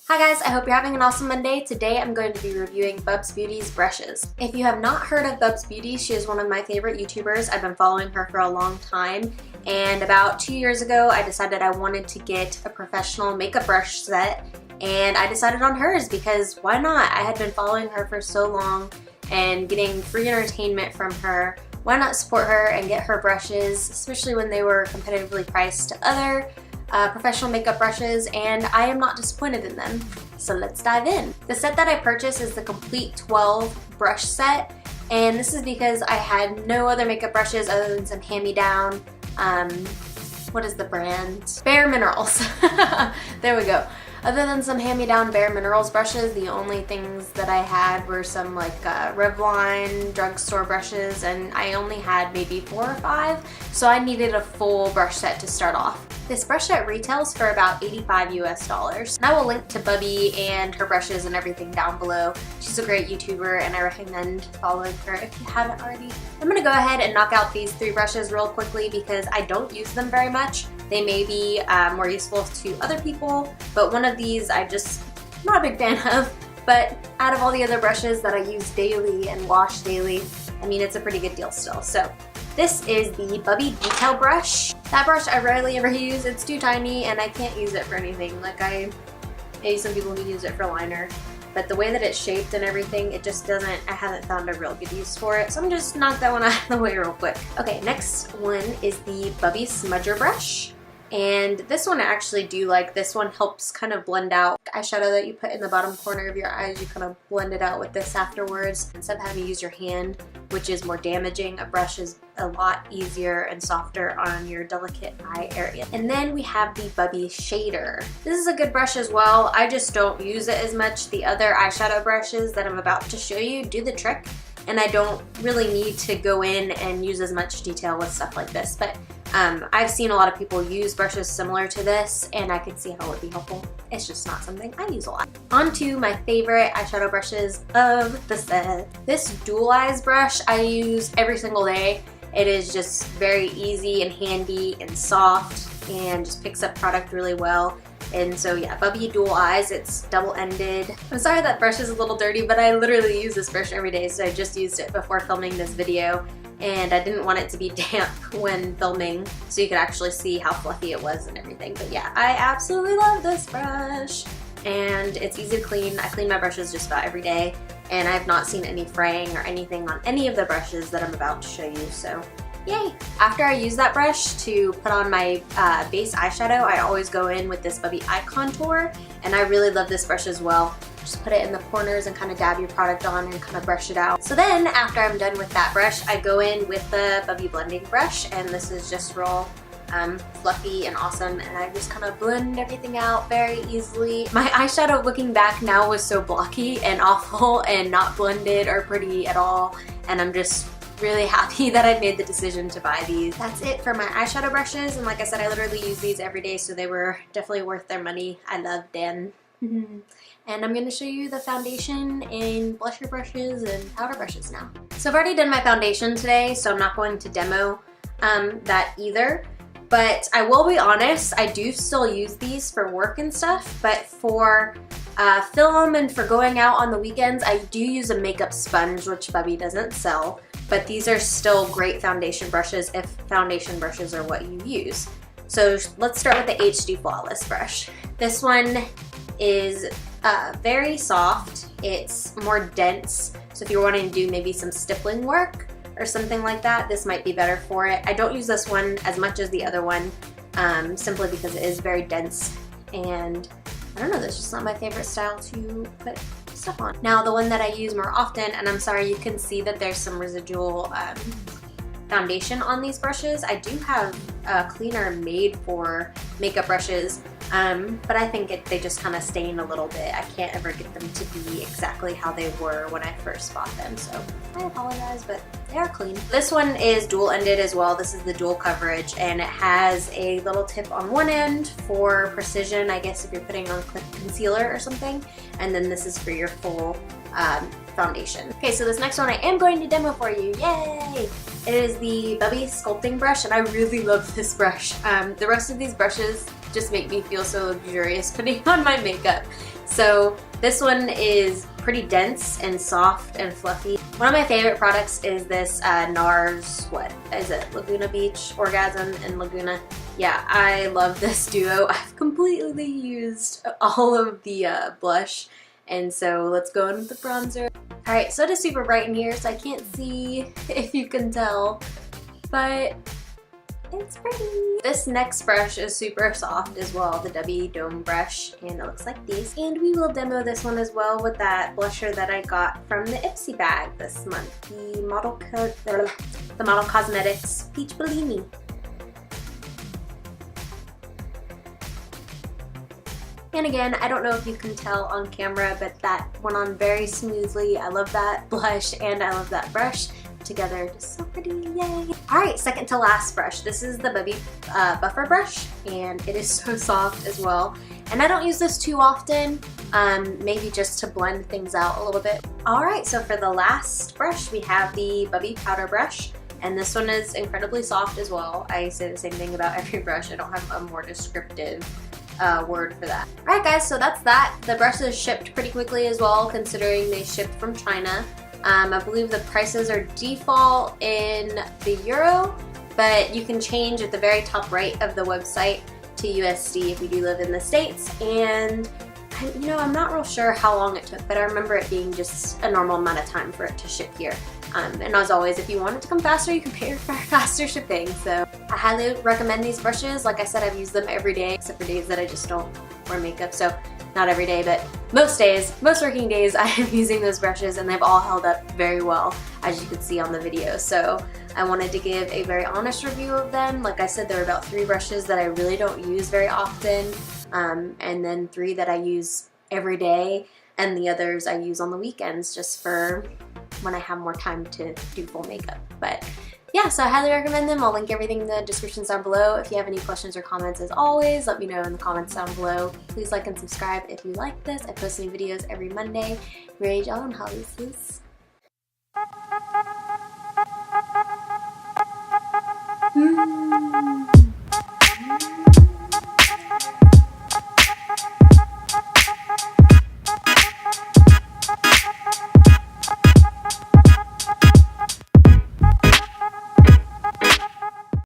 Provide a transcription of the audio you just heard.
Hi guys, I hope you're having an awesome Monday. Today I'm going to be reviewing Bubzbeauty's brushes. If you have not heard of Bubzbeauty, she is one of my favorite YouTubers. I've been following her for a long time, and about 2 years ago I decided I wanted to get a professional makeup brush set, and I decided on hers because why not? I had been following her for so long and getting free entertainment from her. Why not support her and get her brushes, especially when they were competitively priced to other professional makeup brushes, and I am not disappointed in them. So let's dive in. The set that I purchased is the complete 12 brush set, and this is because I had no other makeup brushes other than some hand-me-down, what is the brand? Bare Minerals. There we go. Other than some hand-me-down Bare Minerals brushes, the only things that I had were some like Revlon drugstore brushes, and I only had maybe 4 or 5, so I needed a full brush set to start off. This brush set retails for about $85 US. And I will link to Bubbi and her brushes and everything down below. She's a great YouTuber and I recommend following her if you haven't already. I'm going to go ahead and knock out these 3 brushes real quickly because I don't use them very much. They may be more useful to other people, but one of these I'm just not a big fan of. But out of all the other brushes that I use daily and wash daily, I mean, it's a pretty good deal still. So this is the Bubbi Detail Brush. That brush I rarely ever use. It's too tiny and I can't use it for anything. Like maybe some people who use it for liner, but the way that it's shaped and everything, it just doesn't, I haven't found a real good use for it. So I'm just knock that one out of the way real quick. Okay, next one is the Bubbi Smudger Brush. And this one I actually do like. This one helps kind of blend out eyeshadow that you put in the bottom corner of your eyes. You kind of blend it out with this afterwards. Instead of having to use your hand, which is more damaging, a brush is a lot easier and softer on your delicate eye area. And then we have the Bubbi Shader. This is a good brush as well. I just don't use it as much. The other eyeshadow brushes that I'm about to show you do the trick, and I don't really need to go in and use as much detail with stuff like this. But I've seen a lot of people use brushes similar to this, and I can see how it would be helpful. It's just not something I use a lot. On to my favorite eyeshadow brushes of the set. This Dual Eyes brush I use every single day. It is just very easy and handy and soft and just picks up product really well. And so yeah, Bubbi Dual Eyes, it's double-ended. I'm sorry that brush is a little dirty, but I literally use this brush every day, so I just used it before filming this video. And I didn't want it to be damp when filming, so you could actually see how fluffy it was and everything. But yeah, I absolutely love this brush. And it's easy to clean. I clean my brushes just about every day, and I've not seen any fraying or anything on any of the brushes that I'm about to show you, so yay! After I use that brush to put on my base eyeshadow, I always go in with this Bubbi Eye Contour, and I really love this brush as well. Just put it in the corners and kind of dab your product on and kind of brush it out. So then, after I'm done with that brush, I go in with the Bubbi Blending Brush, and this is just real fluffy and awesome, and I just kind of blend everything out very easily. My eyeshadow looking back now was so blocky and awful and not blended or pretty at all, and I'm just really happy that I made the decision to buy these. That's it for my eyeshadow brushes, and like I said, I literally use these every day, so they were definitely worth their money. I love them. And I'm going to show you the foundation and blusher brushes and powder brushes now. So I've already done my foundation today, so I'm not going to demo that either. But I will be honest, I do still use these for work and stuff, but for film and for going out on the weekends, I do use a makeup sponge, which Bubbi doesn't sell. But these are still great foundation brushes if foundation brushes are what you use. So let's start with the HD Flawless brush. This one is very soft. It's more dense, so if you're wanting to do maybe some stippling work or something like that, this might be better for it. I don't use this one as much as the other one, simply because it is very dense, and I don't know, that's just not my favorite style to put stuff on. Now the one that I use more often, and I'm sorry you can see that there's some residual foundation on these brushes. I do have a cleaner made for makeup brushes, but I think they just kind of stain a little bit. I can't ever get them to be exactly how they were when I first bought them, so I apologize, but they are clean. This one is dual-ended as well. This is the dual coverage, and it has a little tip on one end for precision, I guess if you're putting on concealer or something, and then this is for your full foundation. Okay, so this next one I am going to demo for you. Yay! It is the Bubbi Sculpting Brush, and I really love this brush. The rest of these brushes just make me feel so luxurious putting on my makeup. So this one is pretty dense and soft and fluffy. One of my favorite products is this NARS, what is it? Laguna Beach, Orgasm, and Laguna. Yeah, I love this duo. I've completely used all of the blush, and so let's go in with the bronzer. Alright, so it is super bright in here, so I can't see if you can tell, but it's pretty. This next brush is super soft as well, the Bubbi Dome brush, and it looks like these. And we will demo this one as well with that blusher that I got from the Ipsy bag this month, the Model Cosmetics Peach Bellini. And again, I don't know if you can tell on camera, but that went on very smoothly. I love that blush and I love that brush. Together, just so pretty, yay! Alright, second to last brush. This is the Bubbi Buffer brush, and it is so soft as well. And I don't use this too often, maybe just to blend things out a little bit. Alright, so for the last brush, we have the Bubbi Powder brush, and this one is incredibly soft as well. I say the same thing about every brush. I don't have a more descriptive word for that. Alright guys, so that's that. The brushes shipped pretty quickly as well, considering they shipped from China. I believe the prices are default in the euro, but you can change at the very top right of the website to USD if you do live in the States. And I'm not real sure how long it took, but I remember it being just a normal amount of time for it to ship here. And as always, if you want it to come faster, you can pay for faster shipping. So I highly recommend these brushes. Like I said, I've used them every day, except for days that I just don't wear makeup. So not every day, but most days, most working days, I am using those brushes, and they've all held up very well, as you can see on the video. So I wanted to give a very honest review of them. Like I said, there are about 3 brushes that I really don't use very often, and then 3 that I use every day, and the others I use on the weekends just for when I have more time to do full makeup. But yeah, so I highly recommend them. I'll link everything in the descriptions down below. If you have any questions or comments, as always, let me know in the comments down below. Please like and subscribe if you like this. I post new videos every Monday. Rage on, Holly's.